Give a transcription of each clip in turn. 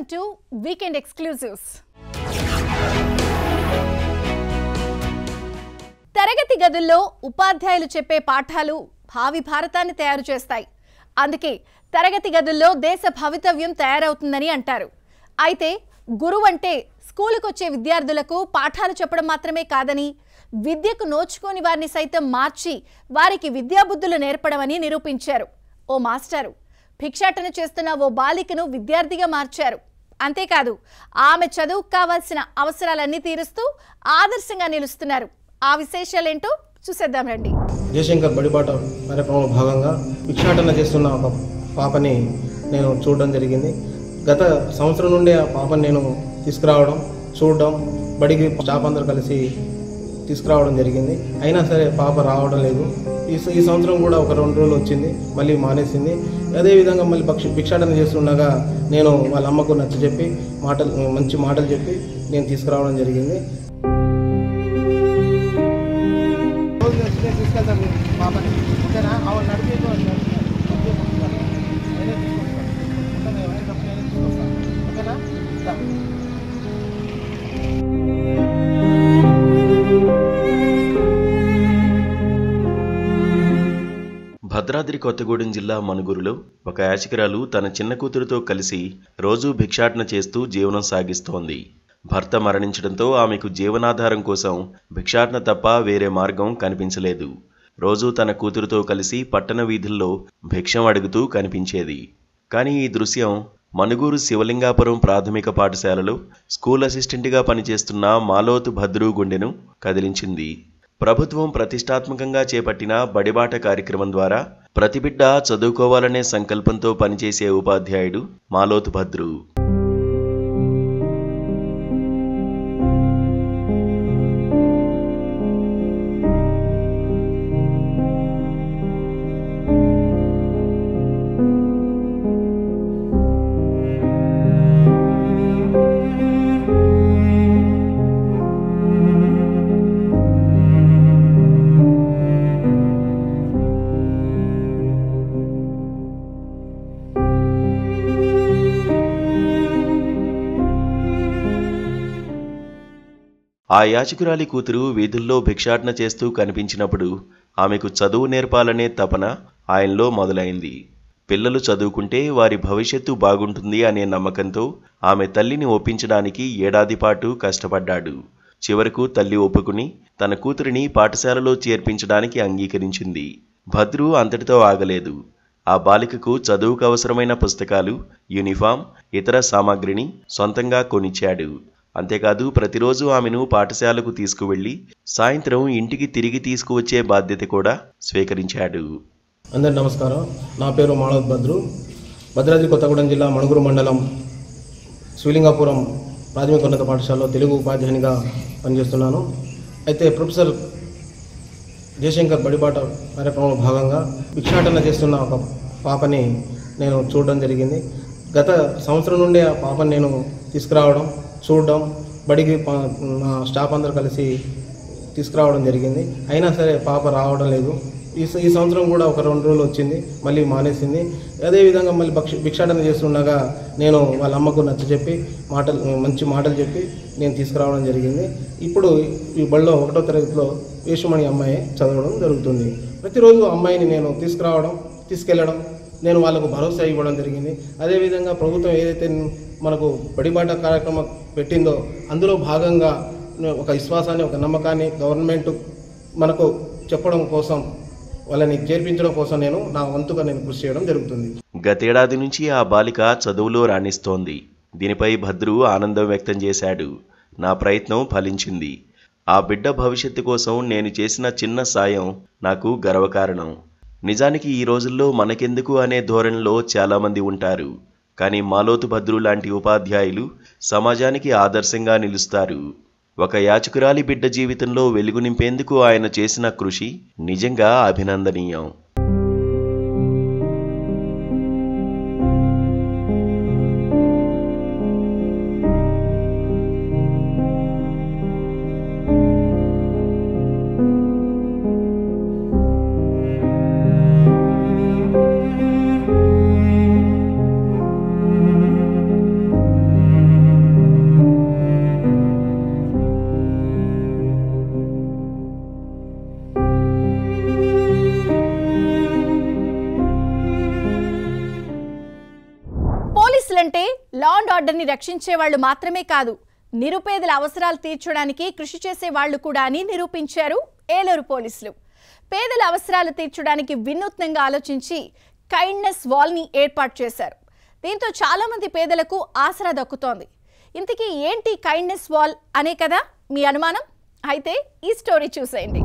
Welcome to Weekend Exclusives. తరగతి గదుల్లో ఉపాధ్యాయులు చెప్పే పాఠాలు భావి భారతాన్ని తయారు చేస్తాయి. అందుకే తరగతి గదుల్లో దేశ భవితవ్యం తయారవుతుందని అంటారు. అయితే గురువు అంటే స్కూలుకు వచ్చే విద్యార్థులకు పాఠాలు చెప్పడం మాత్రమే కాదని, విద్యకు నోచుకోని వారిని సైతం మార్చి వారికి విద్యాబుద్ధులు నేర్పడమని నిరూపించారు. ఓ మాస్టారు భిక్షాటన చేస్తున్న ఓ బాలికను విద్యార్థిగా మార్చారు. అంతేకాదు ఆమె చదువుకు కావాల్సిన అవసరాలన్నీ తీరుస్తూ ఆదర్శంగా నిలుస్తున్నారు. ఆ విశేషాలేంటో చూసేద్దాం రండి. జయశంకర్ బడిబాట కార్యక్రమంలో భాగంగా భిక్షాటన చేస్తున్న ఒక పాపని నేను చూడడం జరిగింది. గత సంవత్సరం నుండి ఆ పాపని నేను తీసుకురావడం, చూడడం, బడికి స్టాఫ్ అందరూ కలిసి తీసుకురావడం జరిగింది. అయినా సరే పాప రావడం లేదు. ఈ సంవత్సరం కూడా ఒక 2 రోజులు వచ్చింది, మళ్ళీ మానేసింది. అదేవిధంగా మళ్ళీ భిక్షాటన చేస్తుండగా నేను వాళ్ళ అమ్మకు నచ్చజెప్పి మంచి మాటలు చెప్పి నేను తీసుకురావడం జరిగింది. తీసుకెళ్తాను పాపని, ఓకేనా? ఆవిడ నడిపి ఓకేనా? భద్రాద్రి కొత్తగూడెం జిల్లా మనుగురులో ఒక యాచకురాలు తన చిన్న కూతురుతో కలిసి రోజూ భిక్షాటన చేస్తూ జీవనం సాగిస్తోంది. భర్త మరణించడంతో ఆమెకు జీవనాధారం కోసం భిక్షాటన తప్ప వేరే మార్గం కనిపించలేదు. రోజూ తన కూతురుతో కలిసి పట్టణ వీధుల్లో భిక్షం అడుగుతూ కనిపించేది. కానీ ఈ దృశ్యం మనుగూరు శివలింగాపురం ప్రాథమిక పాఠశాలలో స్కూల్ అసిస్టెంట్గా పనిచేస్తున్న మాలోతు భద్రు గుండెను కదిలించింది. ప్రభుత్వం ప్రతిష్టాత్మకంగా చేపట్టిన బడిబాట కార్యక్రమం ద్వారా ప్రతి బిడ్డ చదువుకోవాలనే సంకల్పంతో పనిచేసే ఉపాధ్యాయుడు మాలోతు భద్రు. ఆ యాచకురాలి కూతురు వీధుల్లో భిక్షాటన చేస్తూ కనిపించినప్పుడు ఆమెకు చదువు నేర్పాలనే తపన ఆయనలో మొదలైంది. పిల్లలు చదువుకుంటే వారి భవిష్యత్తు బాగుంటుంది అనే నమ్మకంతో ఆమె తల్లిని ఒప్పించడానికి ఏడాది పాటు కష్టపడ్డాడు. చివరకు తల్లి ఒప్పుకుని తన కూతురిని పాఠశాలలో చేర్పించడానికి అంగీకరించింది. భద్రు అంతటితో ఆగలేదు. ఆ బాలికకు చదువుకు అవసరమైన పుస్తకాలు, యూనిఫామ్, ఇతర సామాగ్రిని సొంతంగా కొనిచ్చాడు. అంతేకాదు ప్రతిరోజు ఆమెను పాఠశాలకు తీసుకువెళ్లి సాయంత్రం ఇంటికి తిరిగి తీసుకువచ్చే బాధ్యత కూడా స్వీకరించాడు. అందరికీ నమస్కారం. నా పేరు మాలోతు భద్రు. భద్రాద్రి కొత్తగూడెం జిల్లా మణుగురు మండలం శివలింగాపురం ప్రాథమికోన్నత పాఠశాలలో తెలుగు ఉపాధ్యాయునిగా పనిచేస్తున్నాను. అయితే ప్రొఫెసర్ జయశంకర్ బడిబాట కార్యక్రమంలో భాగంగా భిక్షాటన చేస్తున్న ఒక పాపని నేను చూడడం జరిగింది. గత సంవత్సరం నుండి ఆ పాపని నేను తీసుకురావడం, చూడడం, బడికి స్టాఫ్ అందరూ కలిసి తీసుకురావడం జరిగింది. అయినా సరే పాప రావడం లేదు. ఈ సంవత్సరం కూడా ఒక 2 రోజులు వచ్చింది, మళ్ళీ మానేసింది. అదేవిధంగా మళ్ళీ భిక్షాటన చేస్తుండగా నేను వాళ్ళ అమ్మకు నచ్చజెప్పి మంచి మాటలు చెప్పి నేను తీసుకురావడం జరిగింది. ఇప్పుడు ఈ బడిలో 1వ తరగతిలో వేషమణి అమ్మాయి చదవడం జరుగుతుంది. ప్రతిరోజు అమ్మాయిని నేను తీసుకెళ్ళడం, నేను వాళ్ళకు భరోసా ఇవ్వడం జరిగింది. అదేవిధంగా ప్రభుత్వం ఏదైతే మనకు బడిబాట కార్యక్రమం పెట్టిందో అందులో భాగంగా ఒక విశ్వాసాన్ని, ఒక నమ్మకాన్ని గవర్నమెంట్ మనకు చెప్పడం కోసం, వాళ్ళని చేర్పించడం కోసం నేను నా వంతుగా కృషి చేయడం జరుగుతుంది. గతేడాది నుంచి ఆ బాలిక చదువులో రాణిస్తోంది. దీనిపై భద్రు ఆనందం వ్యక్తం చేశాడు. నా ప్రయత్నం ఫలించింది. ఆ బిడ్డ భవిష్యత్తు కోసం నేను చేసిన చిన్న సాయం నాకు గర్వకారణం. నిజానికి ఈ రోజుల్లో మనకెందుకు అనే ధోరణిలో చాలామంది ఉంటారు. కానీ మాలోతు భద్రు లాంటి ఉపాధ్యాయులు సమాజానికి ఆదర్శంగా నిలుస్తారు. ఒక యాచకురాలి బిడ్డ జీవితంలో వెలుగు నింపేందుకు ఆయన చేసిన కృషి నిజంగా అభినందనీయం. లా అండ్ ఆర్డర్ని రక్షించే వాళ్ళు మాత్రమే కాదు, నిరుపేదల అవసరాలు తీర్చడానికి కృషి చేసే వాళ్ళు కూడా అని నిరూపించారు ఏలూరు పోలీసులు. పేదల అవసరాలు తీర్చడానికి వినూత్నంగా ఆలోచించి కైండ్నెస్ వాల్ని ఏర్పాటు చేశారు. దీంతో చాలా మంది పేదలకు ఆసరా దక్కుతోంది. ఇంతకీ ఏంటి కైండ్నెస్ వాల్ అనే కదా మీ అనుమానం? అయితే ఈ స్టోరీ చూసేయండి.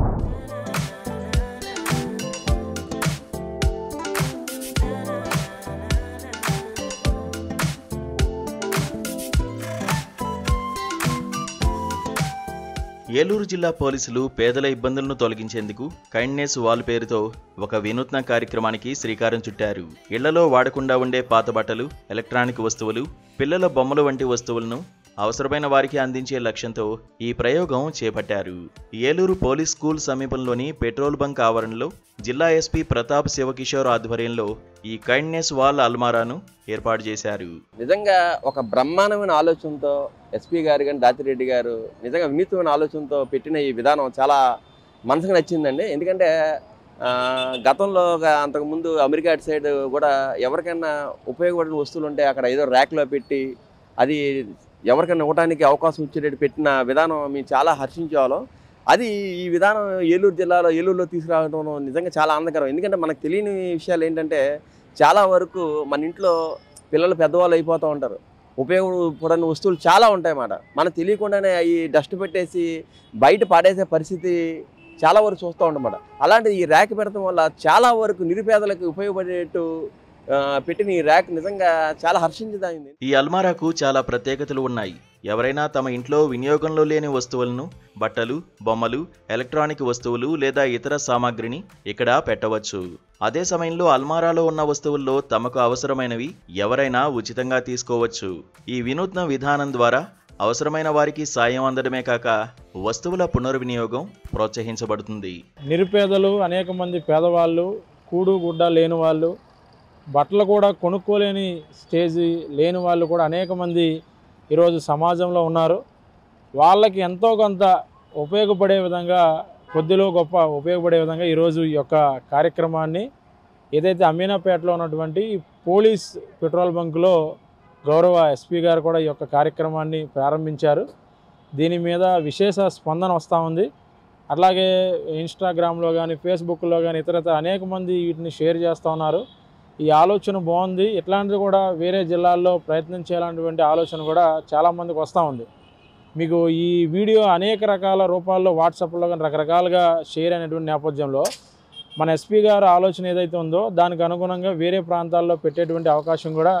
ఏలూరు జిల్లా పోలీసులు పేదల ఇబ్బందులను తొలగించేందుకు కైండ్నెస్ వాల్ పేరుతో ఒక వినూత్న కార్యక్రమానికి శ్రీకారం చుట్టారు. ఇళ్లలో వాడకుండా ఉండే పాత బట్టలు, ఎలక్ట్రానిక్ వస్తువులు, పిల్లల బొమ్మలు వంటి వస్తువులను అవసరమైన వారికి అందించే లక్ష్యంతో ఈ ప్రయోగం చేపట్టారు. ఏలూరు పోలీస్ స్కూల్ సమీపంలోని పెట్రోల్ బంక్ ఆవరణలో జిల్లా ఎస్పీ ప్రతాప్ శివకిషోర్ ఆధ్వర్యంలో ఈ కైండ్నెస్ వాల్ అల్మారాను ఏర్పాటు చేశారు. నిజంగా ఒక బ్రహ్మాండమైన ఆలోచనతో ఎస్పీ గారు కానీ దాతిరెడ్డి గారు నిజంగా వినూత్నమైన ఆలోచనతో పెట్టిన ఈ విధానం చాలా మనసుకు నచ్చిందండి. ఎందుకంటే గతంలో అంతకుముందు అమెరికా సైడ్ కూడా ఎవరికైనా ఉపయోగపడిన వస్తువులు ఉంటే అక్కడ ఏదో ర్యాక్లో పెట్టి అది ఎవరికైనా ఇవ్వడానికి అవకాశం ఇచ్చేటట్టు పెట్టిన విధానం మేము చాలా హర్షించేవాళ్ళం. అది ఈ విధానం ఏలూరులో తీసుకురావడం నిజంగా చాలా ఆనందకరం. ఎందుకంటే మనకు తెలియని విషయాలు ఏంటంటే చాలా వరకు మన ఇంట్లో పిల్లలు పెద్దవాళ్ళు అయిపోతూ ఉంటారు. ఉపయోగపడని వస్తువులు చాలా ఉంటాయి అన్నమాట. మనకు తెలియకుండానే అవి డస్ట్ పెట్టేసి బయట పాడేసే పరిస్థితి చాలా వరకు చూస్తూ ఉంటామన్నమాట. అలాంటిది ఈ ర్యాక్ పెడతాం వల్ల చాలా వరకు నిరుపేదలకు ఉపయోగపడేట్టు పెట్టిన ఈ ర్యాక్ నిజంగా చాలా హర్షించదగింది. ఈ అల్మారాకు చాలా ప్రత్యేకతలు ఉన్నాయి. ఎవరైనా తమ ఇంట్లో వినియోగంలో లేని వస్తువులను, బట్టలు, బొమ్మలు, ఎలక్ట్రానిక్ వస్తువులు లేదా ఇతర సామాగ్రిని ఇక్కడ పెట్టవచ్చు. అదే సమయంలో అల్మారాలో ఉన్న వస్తువుల్లో తమకు అవసరమైనవి ఎవరైనా ఉచితంగా తీసుకోవచ్చు. ఈ వినూత్న విధానం ద్వారా అవసరమైన వారికి సాయం అందడమే కాక వస్తువుల పునర్వినియోగం ప్రోత్సహించబడుతుంది. నిరుపేదలు, అనేక మంది పేదవాళ్ళు, కూడు గుడ్డ లేని వాళ్ళు, బట్టలు కూడా కొనుక్కోలేని స్టేజీ లేని వాళ్ళు కూడా అనేక మంది ఈరోజు సమాజంలో ఉన్నారు. వాళ్ళకి ఎంతో కొంత ఉపయోగపడే విధంగా, కొద్దిలో గొప్ప ఉపయోగపడే విధంగా ఈరోజు ఈ యొక్క కార్యక్రమాన్ని ఏదైతే అమీనాపేటలో ఉన్నటువంటి పోలీస్ పెట్రోల్ బంకులో గౌరవ ఎస్పీ గారు కూడా ఈ యొక్క కార్యక్రమాన్ని ప్రారంభించారు. దీని మీద విశేష స్పందన వస్తూ ఉంది. అట్లాగే ఇన్స్టాగ్రామ్లో కానీ, ఫేస్బుక్లో కానీ ఇతరత్ర అనేక మంది వీటిని షేర్ చేస్తూ ఉన్నారు. ఈ ఆలోచన బాగుంది. ఇట్లాంటిది కూడా వేరే జిల్లాల్లో ప్రయత్నం చేయాలన్నటువంటి ఆలోచన కూడా చాలామందికి వస్తూ ఉంది. మీకు ఈ వీడియో అనేక రకాల రూపాల్లో వాట్సాప్లో కానీ రకరకాలుగా షేర్ అయినటువంటి నేపథ్యంలో మన ఎస్పీ గారు ఆలోచన ఏదైతే ఉందో దానికి అనుగుణంగా వేరే ప్రాంతాల్లో పెట్టేటువంటి అవకాశం కూడా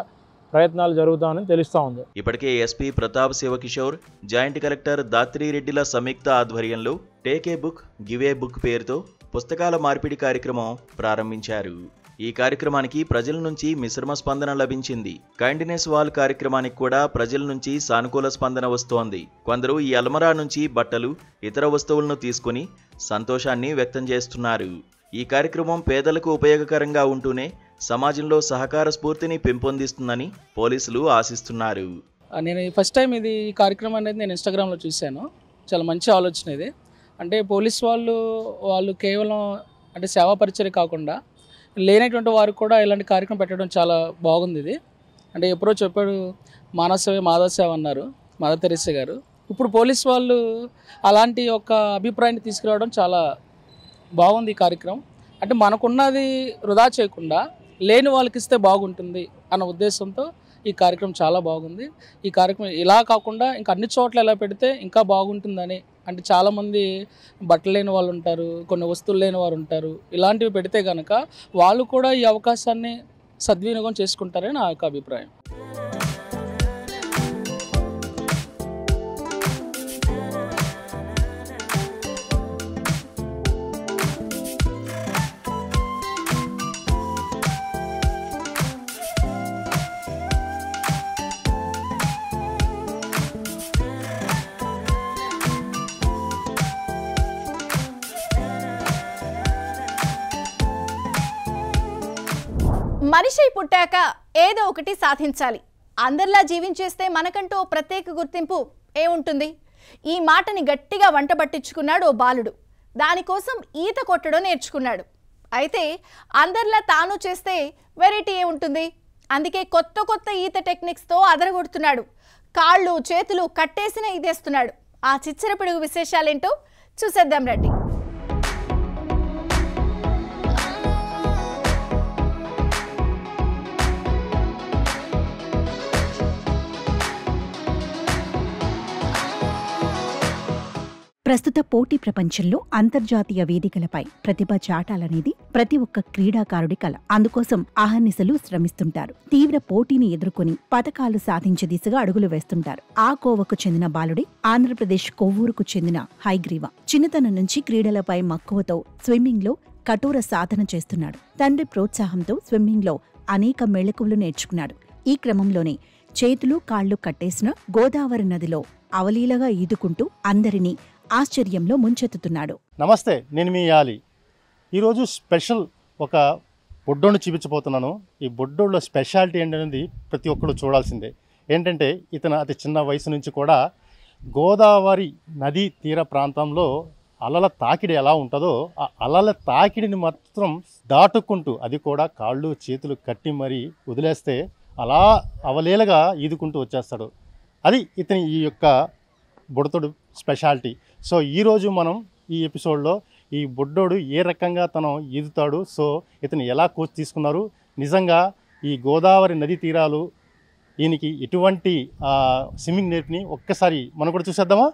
ప్రయత్నాలు జరుగుతామని తెలుస్తూ ఉంది. ఇప్పటికే SP Pratap Shivakishore, joint collector దాత్రిరెడ్డిల సంయుక్త ఆధ్వర్యంలో take a book give a book పేరుతో పుస్తకాల మార్పిడి కార్యక్రమం ప్రారంభించారు. ఈ కార్యక్రమానికి ప్రజల నుంచి మిశ్రమ స్పందన లభించింది. కైండ్నెస్ వాల్ కార్యక్రమానికి కూడా ప్రజల నుంచి సానుకూల స్పందన వస్తోంది. కొందరు ఈ అల్మరా నుంచి బట్టలు, ఇతర వస్తువులను తీసుకుని సంతోషాన్ని వ్యక్తం చేస్తున్నారు. ఈ కార్యక్రమం పేదలకు ఉపయోగకరంగా ఉంటూనే సమాజంలో సహకార స్ఫూర్తిని పెంపొందిస్తుందని పోలీసులు ఆశిస్తున్నారు. నేను ఫస్ట్ టైం ఈ కార్యక్రమం అనేది నేను ఇన్స్టాగ్రామ్లో చూశాను. చాలా మంచి ఆలోచన ఇది. అంటే పోలీస్ వాళ్ళు కేవలం అంటే సేవా పరిచర్య కాకుండా లేనటువంటి వారికి కూడా ఇలాంటి కార్యక్రమం పెట్టడం చాలా బాగుంది. ఇది అంటే ఎప్పుడో చెప్పాడు మానవ సేవ మాధవ సేవ అన్నారు మదర్ తెరెసా గారు. ఇప్పుడు పోలీస్ వాళ్ళు అలాంటి ఒక అభిప్రాయాన్ని తీసుకురావడం చాలా బాగుంది ఈ కార్యక్రమం. అంటే మనకున్నది వృధా చేయకుండా లేని వాళ్ళకి ఇస్తే బాగుంటుంది అన్న ఉద్దేశంతో ఈ కార్యక్రమం చాలా బాగుంది. ఈ కార్యక్రమం ఇలా కాకుండా ఇంకా అన్ని చోట్ల ఎలా పెడితే ఇంకా బాగుంటుందని, అంటే చాలామంది బట్టలు లేని వాళ్ళు ఉంటారు, కొన్ని వస్తువులు లేని వారు ఉంటారు. ఇలాంటివి పెడితే కనుక వాళ్ళు కూడా ఈ అవకాశాన్ని సద్వినియోగం చేసుకుంటారని నా యొక్క అభిప్రాయం. మనిషి పుట్టాక ఏదో ఒకటి సాధించాలి, అందరిలా జీవించేస్తే మనకంటూ ప్రత్యేక గుర్తింపు ఏముంటుంది? ఈ మాటని గట్టిగా వంటబట్టించుకున్నాడు ఓ బాలుడు. దానికోసం ఈత కొట్టడం నేర్చుకున్నాడు. అయితే అందరిలా తాను చేస్తే వెరైటీ ఏముంటుంది? అందుకే కొత్త కొత్త ఈత టెక్నిక్స్తో అదరగొడుతున్నాడు. కాళ్ళు చేతులు కట్టేసిన ఈదేస్తున్నాడు. ఆ చిచ్చర పిడుగు విశేషాలేంటో చూసేద్దాం రండి. ప్రస్తుత పోటీ ప్రపంచంలో అంతర్జాతీయ వేదికలపై ప్రతిభ చాటాలనేది ప్రతి ఒక్క క్రీడాకారుడి కల. అందుకోసం అహర్నిశలు శ్రమిస్తుంటారు. తీవ్ర పోటీని ఎదుర్కొని పతకాలు సాధించే దిశగా అడుగులు వేస్తుంటారు. ఆ కోవకు చెందిన బాలుడే ఆంధ్రప్రదేశ్ కొవ్వూరుకు చెందిన హైగ్రీవ. చిన్నతనం నుంచి క్రీడలపై మక్కువతో స్విమ్మింగ్ లో కఠోర సాధన చేస్తున్నాడు. తండ్రి ప్రోత్సాహంతో స్విమ్మింగ్ లో అనేక మెళకువలు నేర్చుకున్నాడు. ఈ క్రమంలోనే చేతులు కాళ్లు కట్టేసిన గోదావరి నదిలో అవలీలగా ఈదుకుంటూ అందరినీ ఆశ్చర్యంలో ముంచెత్తుతున్నాడు. నమస్తే, నేను మీ యాలి. ఈరోజు స్పెషల్ ఒక బొడ్డోని చూపించబోతున్నాను. ఈ బొడ్డోళ్ళ స్పెషాలిటీ ఏంటనేది ప్రతి ఒక్కరు చూడాల్సిందే. ఏంటంటే ఇతను అతి చిన్న వయసు నుంచి కూడా గోదావరి నదీ తీర ప్రాంతంలో అలల తాకిడి ఎలా ఉంటుందో ఆ అలల తాకిడిని మాత్రం దాటుకుంటూ, అది కూడా కాళ్ళు చేతులు కట్టి మరీ వదిలేస్తే అలా అవలేలగా ఈదుకుంటూ వచ్చేస్తాడు. అది ఇతని ఈ యొక్క బుడతోడు స్పెషాలిటీ. సో ఈరోజు మనం ఈ ఎపిసోడ్లో ఈ బుడ్డోడు ఏ రకంగా తను ఈదుతాడు, సో ఇతను ఎలా కోచ్ తీసుకున్నారు, నిజంగా ఈ గోదావరి నది తీరాలు ఈయనకి ఎటువంటి స్విమ్మింగ్ నేర్పిని ఒక్కసారి మనం కూడా చూసేద్దామా?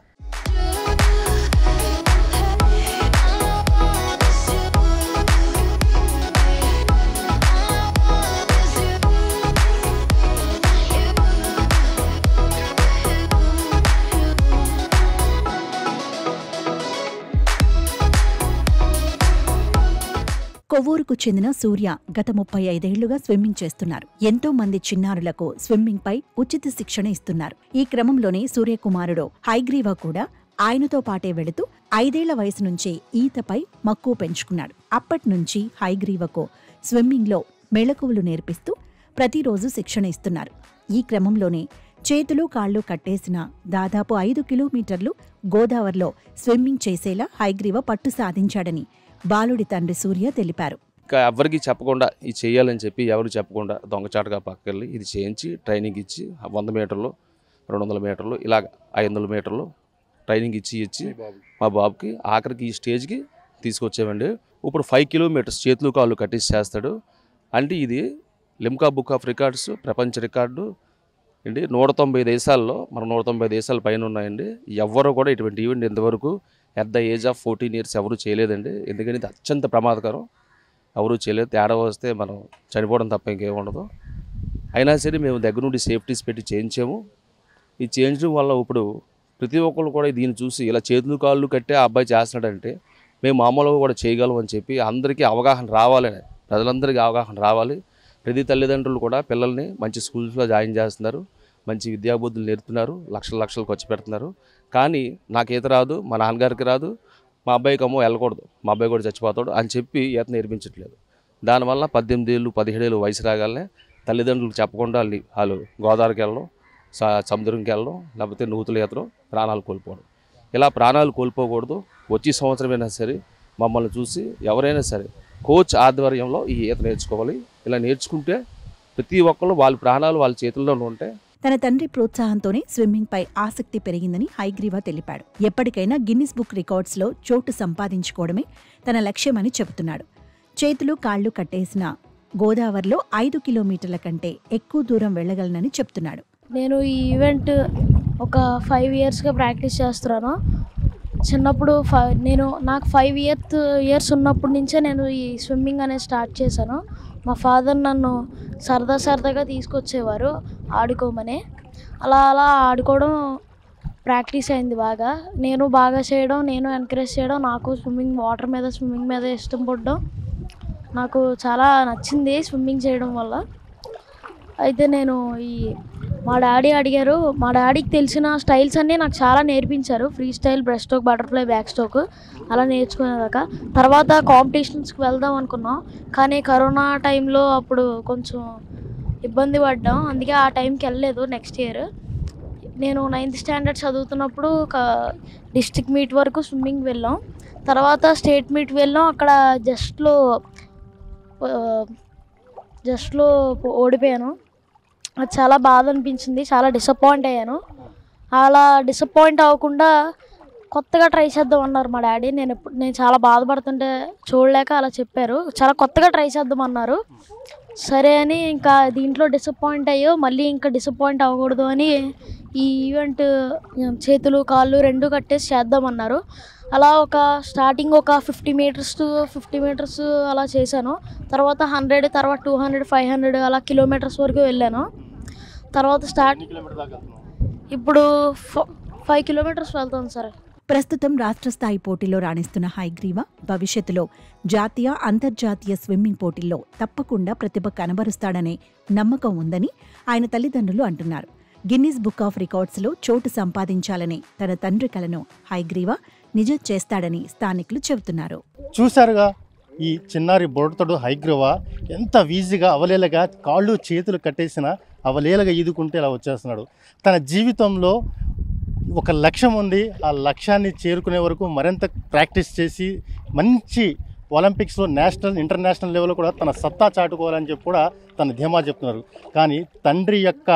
కొవ్వూరుకు చెందిన సూర్య గత 35 ఏళ్లుగా స్విమ్మింగ్ చేస్తున్నారు. ఎంతో మంది చిన్నారులకు స్విమ్మింగ్ పై ఉచిత శిక్షణ ఇస్తున్నారు. ఈ క్రమంలోనే సూర్యకుమారుడు హైగ్రీవ కూడా ఆయనతో పాటే వెళుతూ 5 ఏళ్ల వయసు నుంచే ఈతపై మక్కువ పెంచుకున్నాడు. అప్పట్నుంచి హైగ్రీవకు స్విమ్మింగ్ లో మెళకువలు నేర్పిస్తూ ప్రతిరోజు శిక్షణ ఇస్తున్నారు. ఈ క్రమంలోనే చేతులు కాళ్లు కట్టేసిన దాదాపు 5 కిలోమీటర్లు గోదావరిలో స్విమ్మింగ్ చేసేలా హైగ్రీవ పట్టు సాధించాడని బాలుడి తండ్రి సూర్య తెలిపారు. ఇంకా ఎవరికి చెప్పకుండా ఇది చేయాలని చెప్పి ఎవరు చెప్పకుండా దొంగచాటుగా పక్కకెళ్ళి ఇది చేయించి ట్రైనింగ్ ఇచ్చి 100 మీటర్లు 200 మీటర్లు ఇలాగ 500 మీటర్లు ట్రైనింగ్ ఇచ్చి మా బాబుకి ఆఖరికి ఈ స్టేజ్కి తీసుకొచ్చామండి. ఇప్పుడు 5 కిలోమీటర్స్ చేతులు కాళ్ళు కట్టేసి చేస్తాడు. అంటే ఇది లిమ్కా బుక్ ఆఫ్ రికార్డ్స్ ప్రపంచ రికార్డు అండి. 190 దేశాల్లో మనం 190 దేశాల పైన ఉన్నాయండి. ఎవరు కూడా ఇటువంటి ఈవెంట్ ఇంతవరకు at the age of 14 years ఎవరు చేయలేదండి. ఎందుకంటే ఇది అత్యంత ప్రమాదకరం, ఎవరు చేయలేదు. తేడా వస్తే మనం చనిపోవడం తప్ప ఇంకేముండదు. అయినా సరే మేము దగ్గర నుండి సేఫ్టీస్ పెట్టి చేయించాము. ఈ చేయించడం వల్ల ఇప్పుడు ప్రతి ఒక్కరు కూడా దీన్ని చూసి ఇలా చేతులు కాళ్ళు కట్టే ఆ అబ్బాయి చేస్తున్నాడంటే మేము మామూలుగా కూడా చేయగలం అని చెప్పి అందరికీ అవగాహన రావాలని, ప్రజలందరికీ అవగాహన రావాలి. ప్రతి తల్లిదండ్రులు కూడా పిల్లల్ని మంచి స్కూల్స్లో జాయిన్ చేస్తున్నారు, మంచి విద్యాబుద్ధులు నేర్పుతున్నారు, లక్షలు ఖర్చు పెడుతున్నారు. కానీ నాకు ఈత రాదు, మా నాన్నగారికి రాదు, మా అబ్బాయికి అమ్మో వెళ్ళకూడదు, మా అబ్బాయి కూడా చచ్చిపోతాడు అని చెప్పి ఈత నేర్పించట్లేదు. దానివల్ల 18 ఏళ్ళు 17 ఏళ్ళు వయసు రాగానే తల్లిదండ్రులకు చెప్పకుండా వాళ్ళు గోదావరికి వెళ్ళడం, సముద్రంకి వెళ్ళడం, లేకపోతే నూతులు ఈతడం, ప్రాణాలు కోల్పోవడం. ఇలా ప్రాణాలు కోల్పోకూడదు. వచ్చే సంవత్సరమైనా సరే మమ్మల్ని చూసి ఎవరైనా సరే కోచ్ ఆధ్వర్యంలో ఈ ఈత నేర్చుకోవాలి. ఇలా నేర్చుకుంటే ప్రతి ఒక్కరు వాళ్ళ ప్రాణాలు వాళ్ళ చేతుల్లోనే ఉంటాయి. తన తండ్రి ప్రోత్సాహంతోనే స్విమ్మింగ్ పై ఆసక్తి పెరిగిందని హైగ్రీవ తెలిపాడు. ఎప్పటికైనా గిన్నిస్ బుక్ రికార్డ్స్ లో చోటు సంపాదించుకోవడమే తన లక్ష్యమని చెబుతున్నాడు. చేతులు కాళ్లు కట్టేసిన గోదావరిలో 5 కిలోమీటర్ల కంటే ఎక్కువ దూరం వెళ్లగలనని చెప్తున్నాడు. నేను ఈ ఈవెంట్ ఒక 5 ఇయర్స్గా ప్రాక్టీస్ చేస్తున్నాను. చిన్నప్పుడు నాకు 5 ఇయర్స్ ఉన్నప్పటి నుంచే నేను ఈ స్విమ్మింగ్ అనేది స్టార్ట్ చేశాను. మా ఫాదర్ నన్ను సరదాగా తీసుకొచ్చేవారు ఆడుకోమని. అలా ఆడుకోవడం ప్రాక్టీస్ అయింది బాగా. నేను బాగా చేయడం, నేను ఎంకరేజ్ చేయడం, నాకు స్విమ్మింగ్ మీద ఇష్టం పడడం నాకు చాలా నచ్చింది స్విమ్మింగ్ చేయడం వల్ల. అయితే నేను మా డాడీకి తెలిసిన స్టైల్స్ అన్నీ నాకు చాలా నేర్పించారు. Free style, breast stroke, butterfly, back stroke అలా నేర్చుకునేదాకా. తర్వాత కాంపిటీషన్స్కి వెళ్దాం అనుకున్నాం, కానీ కరోనా టైంలో అప్పుడు కొంచెం ఇబ్బంది పడ్డాం, అందుకే ఆ టైంకి వెళ్ళలేదు. నెక్స్ట్ ఇయర్ నేను 9th స్టాండర్డ్ చదువుతున్నప్పుడు డిస్ట్రిక్ట్ మీట్ వరకు స్విమ్మింగ్ వెళ్ళాం. తర్వాత స్టేట్ మీట్ వెళ్ళాం. అక్కడ జస్ట్లో ఓడిపోయాను. అది చాలా బాధ అనిపించింది, చాలా డిసప్పాయింట్ అయ్యాను. అలా డిసప్పాయింట్ అవ్వకుండా కొత్తగా ట్రై చేద్దాం అన్నారు మా డాడీ. నేను చాలా బాధపడుతుంటే చూడలేక అలా చెప్పారు, చాలా కొత్తగా ట్రై చేద్దాం అన్నారు. సరే అని ఇంకా దీంట్లో డిసప్పాయింట్ అయ్యో మళ్ళీ ఇంకా డిసప్పాయింట్ అవ్వకూడదు అని ఈ ఈవెంట్ చేతులు కాళ్ళు రెండు కట్టేసి చేద్దామన్నారు. అలా స్టార్టింగ్ ఒక 50 మీటర్స్ అలా చేశాను. తర్వాత 100, తర్వాత 200, 500 అలా కిలోమీటర్స్ వరకు వెళ్ళాను. తర్వాత ఇప్పుడు 5 కిలోమీటర్స్ వెళ్తాను సార్. ప్రస్తుతం రాష్ట్ర స్థాయి పోటీలో రాణిస్తున్న హయగ్రీవ భవిష్యత్తులో జాతీయ అంతర్జాతీయ స్విమ్మింగ్ పోటీల్లో తప్పకుండా ప్రతిభ కనబరుస్తాడనే నమ్మకం ఉందని ఆయన తల్లిదండ్రులు అంటున్నారు. గిన్నీస్ బుక్ ఆఫ్ రికార్డ్స్లో చోటు సంపాదించాలనే తన తండ్రి కలను హయగ్రీవ నిజం చేస్తాడని స్థానికులు చెబుతున్నారు. చూశారుగా ఈ చిన్నారి బొడతడు హయగ్రీవ ఎంత ఈజీగా అవలేలగా కాళ్ళు చేతులు కట్టేసిన అవలేలగా ఈదుకుంటే ఇలా వచ్చేస్తున్నాడు. తన జీవితంలో ఒక లక్ష్యం ఉంది, ఆ లక్ష్యాన్ని చేరుకునే వరకు మరింత ప్రాక్టీస్ చేసి మంచి ఒలింపిక్స్లో నేషనల్ ఇంటర్నేషనల్ లెవెల్లో కూడా తన సత్తా చాటుకోవాలని చెప్పి కూడా తన ధీమా చెప్తున్నారు. కానీ తండ్రి యొక్క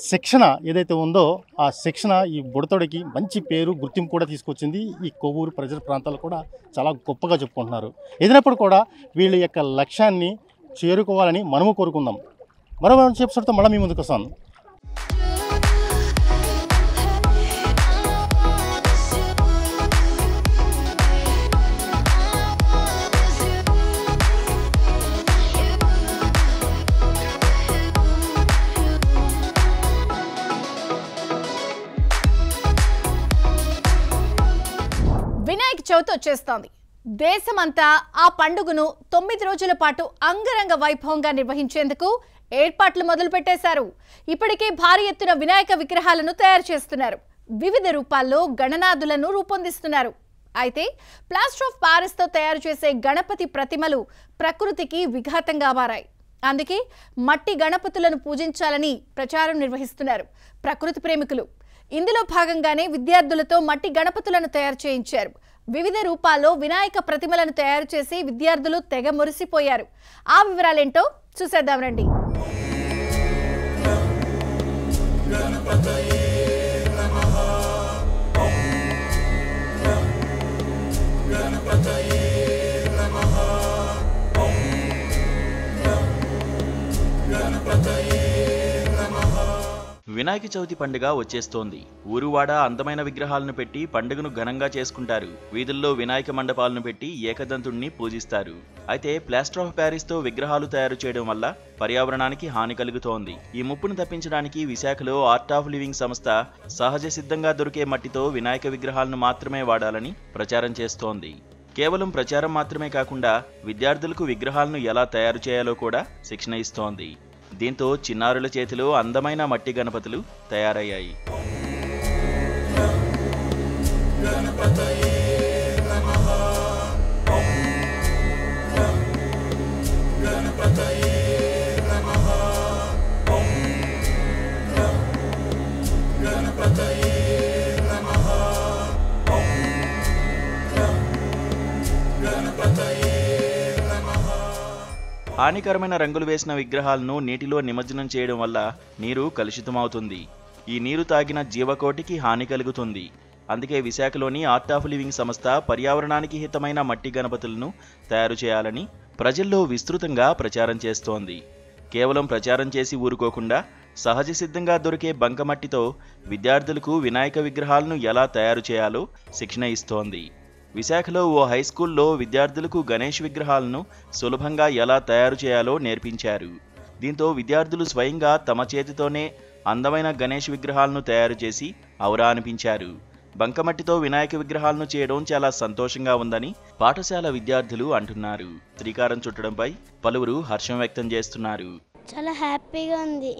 శిక్షణ ఏదైతే ఉందో ఆ శిక్షణ ఈ బుడతడికి మంచి పేరు గుర్తింపు కూడా తీసుకొచ్చింది. ఈ కొవ్వూరు పరిసర ప్రాంతాలు కూడా చాలా గొప్పగా చెప్పుకుంటున్నారు. ఏదైనప్పుడు కూడా వీళ్ళ యొక్క లక్ష్యాన్ని చేరుకోవాలని మనము కోరుకుందాం. మరో ఎపిసోడ్తో మళ్ళీ మీ ముందుకు వస్తాను. వినాయక చవితి వచ్చేస్తోంది. దేశమంతా ఆ పండుగను 9 రోజుల పాటు అంగరంగ వైభవంగా నిర్వహించేందుకు ఏర్పాట్లు మొదలుపెట్టేశారు. ఇప్పటికే భారీ ఎత్తున వినాయక విగ్రహాలను తయారు చేస్తున్నారు. వివిధ రూపాల్లో గణనాథులను రూపొందిస్తున్నారు. అయితే ప్లాస్టర్ ఆఫ్ ప్యారిస్తో తయారు చేసే గణపతి ప్రతిమలు ప్రకృతికి విఘాతంగా మారాయి. అందుకే మట్టి గణపతులను పూజించాలని ప్రచారం నిర్వహిస్తున్నారు ప్రకృతి ప్రేమికులు. ఇందులో భాగంగానే విద్యార్థులతో మట్టి గణపతులను తయారు చేయించారు. వివిధ రూపాల్లో వినాయక ప్రతిమలను తయారు చేసి విద్యార్థులు తెగ మురిసిపోయారు. ఆ వివరాలేంటో చూసేద్దాం రండి. వినాయక చవితి పండుగ వచ్చేస్తోంది. ఊరువాడ అందమైన విగ్రహాలను పెట్టి పండుగను ఘనంగా చేసుకుంటారు. వీధుల్లో వినాయక మండపాలను పెట్టి ఏకదంతుణ్ణి పూజిస్తారు. అయితే ప్లాస్టర్ ఆఫ్ ప్యారిస్ తో విగ్రహాలు తయారు చేయడం వల్ల పర్యావరణానికి హాని కలుగుతోంది. ఈ ముప్పును తప్పించడానికి విశాఖలో ఆర్ట్ ఆఫ్ లివింగ్ సంస్థ సహజ సిద్ధంగా దొరికే మట్టితో వినాయక విగ్రహాలను మాత్రమే వాడాలని ప్రచారం చేస్తోంది. కేవలం ప్రచారం మాత్రమే కాకుండా విద్యార్థులకు విగ్రహాలను ఎలా తయారు చేయాలో కూడా శిక్షణ ఇస్తోంది. దీంతో చిన్నారుల చేతిలో అందమైన మట్టి గణపతులు తయారయ్యాయి. హానికరమైన రంగులు వేసిన విగ్రహాలను నీటిలో నిమజ్జనం చేయడం వల్ల నీరు కలుషితమవుతుంది. ఈ నీరు తాగిన జీవకోటికి హాని కలుగుతుంది. అందుకే విశాఖలోని ఆర్ట్ ఆఫ్ లివింగ్ సంస్థ పర్యావరణానికి హితమైన మట్టి గణపతులను తయారు చేయాలని ప్రజల్లో విస్తృతంగా ప్రచారం చేస్తోంది. కేవలం ప్రచారం చేసి ఊరుకోకుండా సహజ సిద్ధంగా దొరికే బంకమట్టితో విద్యార్థులకు వినాయక విగ్రహాలను ఎలా తయారు చేయాలో శిక్షణ ఇస్తోంది. విశాఖలో ఓ హైస్కూల్లో విద్యార్థులకు గణేష్ విగ్రహాలను సులభంగా ఎలా తయారు చేయాలో నేర్పించారు. దీంతో విద్యార్థులు స్వయంగా తమ చేతితోనే అందమైన గణేష్ విగ్రహాలను తయారు చేసి ఔరా అనిపించారు. బంకమట్టితో వినాయక విగ్రహాలను చేయడం చాలా సంతోషంగా ఉందని పాఠశాల విద్యార్థులు అంటున్నారు. శ్రీకారం చుట్టడంపై పలువురు హర్షం వ్యక్తం చేస్తున్నారు. చాలా హ్యాపీగా ఉంది.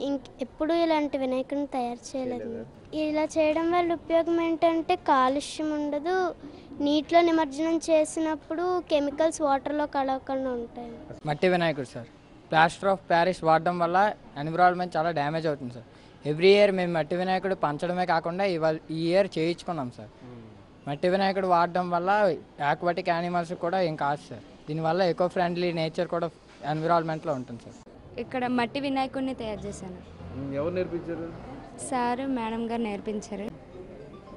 ఎప్పుడు ఇలాంటి వినాయకుడిని తయారు చేయలేదు. ఇలా చేయడం వల్ల ఉపయోగం ఏంటంటే కాలుష్యం ఉండదు, నీటిలో నిమజ్జనం చేసినప్పుడు కెమికల్స్ వాటర్లో కలవకుండా ఉంటాయి. మట్టి వినాయకుడు సార్, ప్లాస్టర్ ఆఫ్ ప్యారిస్ వాడడం వల్ల ఎన్విరాన్మెంట్ చాలా డ్యామేజ్ అవుతుంది సార్. ఎవ్రీ ఇయర్ మేము మట్టి వినాయకుడు పంచడమే కాకుండా ఈ ఇయర్ చేయించుకున్నాం సార్. మట్టి వినాయకుడు వాడడం వల్ల ఆక్వాటిక్ యానిమల్స్ కూడా ఏం కాదు సార్. దీనివల్ల ఎకో ఫ్రెండ్లీ నేచర్ కూడా ఎన్విరాన్మెంట్లో ఉంటుంది సార్. ఇక్కడ మట్టి వినాయకుడిని తయారు చేశాను. ఎవరు నేర్పించారు? సార్ మేడం గారు నేర్పించారు.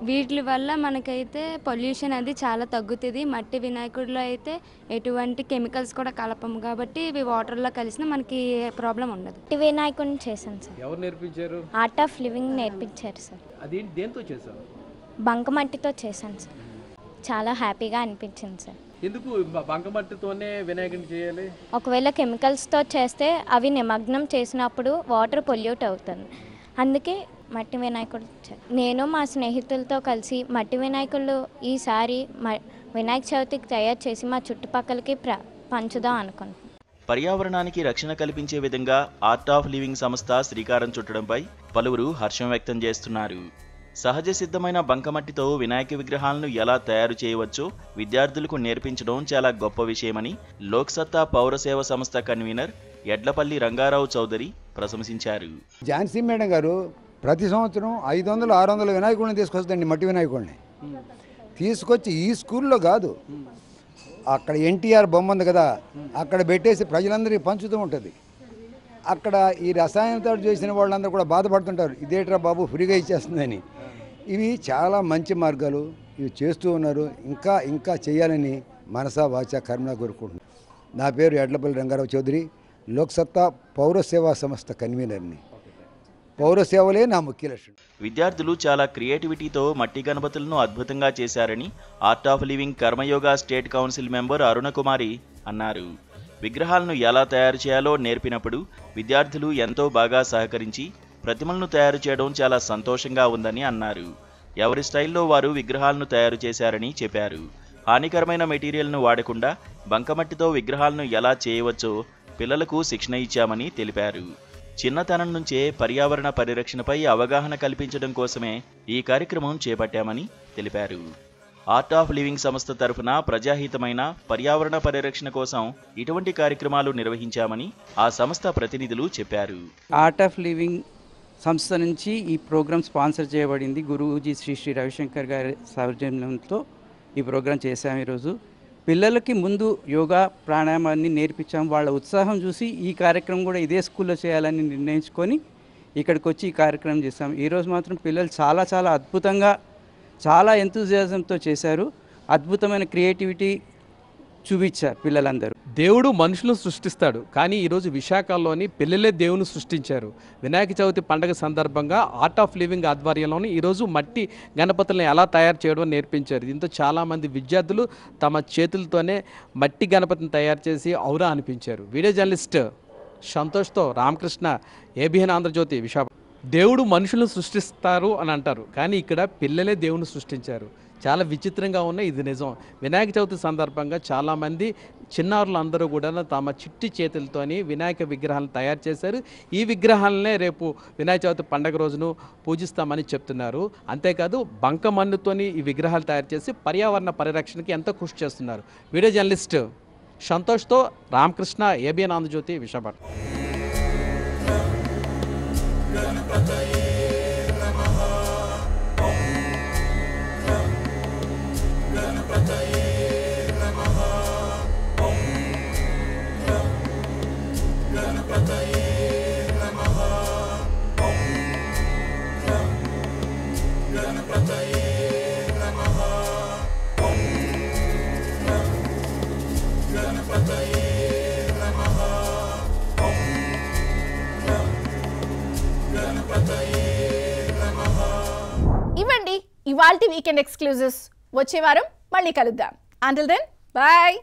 వీటి వల్ల మనకైతే పొల్యూషన్ అది చాలా తగ్గుతుంది. మట్టి వినాయకుడిలో అయితే ఎటువంటి కెమికల్స్ కూడా కలపము కాబట్టి ఇవి వాటర్లో కలిసినా మనకి ప్రాబ్లం ఉండదు. మట్టి వినాయకుడిని చేశాను సార్. ఎవరు నేర్పించారు? ఆర్ట్ ఆఫ్ లివింగ్ నేర్పించారు సార్. అది దేంతో చేశారు? బంకమట్టితో చేశాను సార్. చాలా హ్యాపీగా అనిపించింది సార్. ఎందుకు బంకమట్టితోనే వినాయకుడిని చేయాలి? ఒకవేళ కెమికల్స్తో చేస్తే అవి నిమగ్నం చేసినప్పుడు వాటర్ పొల్యూట్ అవుతుంది. అందుకే మట్టి వినాయకుడు. నేను మా స్నేహితులతో కలిసి మట్టి వినాయకుళ్ళు ఈసారి వినాయక చవితికి తయారు చేసి మా చుట్టుపక్కలకి పంచుదాం అనుకుంటున్నాను. పర్యావరణానికి రక్షణ కల్పించే విధంగా ఆర్ట్ ఆఫ్ లివింగ్ సంస్థ శ్రీకారం చుట్టడంపై పలువురు హర్షం వ్యక్తం చేస్తున్నారు. సహజ సిద్ధమైన బంకమట్టితో వినాయక విగ్రహాలను ఎలా తయారు చేయవచ్చో విద్యార్థులకు నేర్పించడం చాలా గొప్ప విషయమని లోక్సత్తా పౌరసేవ సంస్థ కన్వీనర్ ఎడ్లపల్లి రంగారావు చౌదరి ప్రశంసించారు. ఝాన్సీ మేడం గారు ప్రతి సంవత్సరం 500-600 వినాయకుడిని తీసుకొస్తుందండి. మట్టి వినాయకుడిని తీసుకొచ్చి ఈ స్కూల్లో కాదు, అక్కడ ఎన్టీఆర్ బొమ్మ ఉంది కదా, అక్కడ పెట్టేసి ప్రజలందరికీ పంచుతూ ఉంటుంది. అక్కడ ఈ రసాయనంతో చేసిన వాళ్ళందరూ కూడా బాధపడుతుంటారు, ఇదేట్రా బాబు ఫ్రీగా ఇచ్చేస్తుందని. ఇవి చాలా మంచి మార్గాలు, ఇవి చేస్తూ ఉన్నారు. ఇంకా ఇంకా చేయాలని మనసా వాచా కర్మ కోరుకుంటున్నాను. నా పేరు ఎడ్లపల్లి రంగారావు చౌదరి, లోక్సత్తా పౌరసేవా సంస్థ కన్వీనర్ని. పౌరసేవలే నా ముఖ్య లక్ష్యం. విద్యార్థులు చాలా క్రియేటివిటీతో మట్టి గణపతులను అద్భుతంగా చేశారని art of living Karmayoga state council member Arunakumari అన్నారు. విగ్రహాలను ఎలా తయారు చేయాలో నేర్పినప్పుడు విద్యార్థులు ఎంతో బాగా సహకరించి ప్రతిమలను తయారు చేయడం చాలా సంతోషంగా ఉందని అన్నారు. ఎవరి స్టైల్లో వారు విగ్రహాలను తయారు చేశారని చెప్పారు. హానికరమైన మెటీరియల్ను వాడకుండా బంకమట్టితో విగ్రహాలను ఎలా చేయవచ్చో పిల్లలకు శిక్షణ ఇచ్చామని తెలిపారు. చిన్నతనం నుంచే పర్యావరణ పరిరక్షణపై అవగాహన కల్పించడం కోసమే ఈ కార్యక్రమం చేపట్టామని తెలిపారు. ఆర్ట్ ఆఫ్ లివింగ్ సంస్థ తరఫున ప్రజాహితమైన పర్యావరణ పరిరక్షణ కోసం ఇటువంటి కార్యక్రమాలు నిర్వహించామని ఆ సంస్థ ప్రతినిధులు చెప్పారు. ఆర్ట్ ఆఫ్ లివింగ్ సంస్థ నుంచి ఈ ప్రోగ్రాం స్పాన్సర్ చేయబడింది. గురూజీ శ్రీ రవిశంకర్ గారి సౌజన్యంతో ఈ ప్రోగ్రాం చేశాము. ఈరోజు పిల్లలకి ముందు యోగా ప్రాణాయామాన్ని నేర్పించాం. వాళ్ళ ఉత్సాహం చూసి ఈ కార్యక్రమం కూడా ఇదే స్కూల్లో చేయాలని నిర్ణయించుకొని ఇక్కడికి వచ్చి ఈ కార్యక్రమం చేశాం. ఈరోజు మాత్రం పిల్లలు చాలా చాలా అద్భుతంగా, చాలా ఎంతూజియాజంతో చేశారు. అద్భుతమైన క్రియేటివిటీ చూపించారు పిల్లలందరూ. దేవుడు మనుషులను సృష్టిస్తాడు, కానీ ఈరోజు విశాఖలోని పిల్లలే దేవుని సృష్టించారు. వినాయక చవితి పండుగ సందర్భంగా ఆర్ట్ ఆఫ్ లివింగ్ ఆధ్వర్యంలోని ఈరోజు మట్టి గణపతులను ఎలా తయారు చేయడం నేర్పించారు. దీంతో చాలామంది విద్యార్థులు తమ చేతులతోనే మట్టి గణపతిని తయారు చేసి ఔరా అనిపించారు. వీడియో జర్నలిస్ట్ సంతోష్తో రామకృష్ణ, ఏబిఎన్ ఆంధ్రజ్యోతి, విశాఖ. దేవుడు మనుషులను సృష్టిస్తారు అని అంటారు, కానీ ఇక్కడ పిల్లలే దేవుని సృష్టించారు. చాలా విచిత్రంగా ఉన్నాయి, ఇది నిజం. వినాయక చవితి సందర్భంగా చాలామంది చిన్నారులు అందరూ కూడా తమ చిట్టి చేతులతోని వినాయక విగ్రహాలను తయారు చేశారు. ఈ విగ్రహాలనే రేపు వినాయక చవితి పండుగ రోజును పూజిస్తామని చెప్తున్నారు. అంతేకాదు బంకమన్నుతోని ఈ విగ్రహాలు తయారు చేసి పర్యావరణ పరిరక్షణకి ఎంతో కృషి చేస్తున్నారు. వీడియో జర్నలిస్ట్ సంతోష్తో రామకృష్ణ, ఏబిఎన్ ఆంధ్రజ్యోతి, విశాఖపట్నం. ఇవ్వండి ఇవాల్టి వీకెండ్ ఎక్స్క్లూజివ్స్. వచ్చే వారం మళ్ళీ కలుద్దాం. Until then, bye.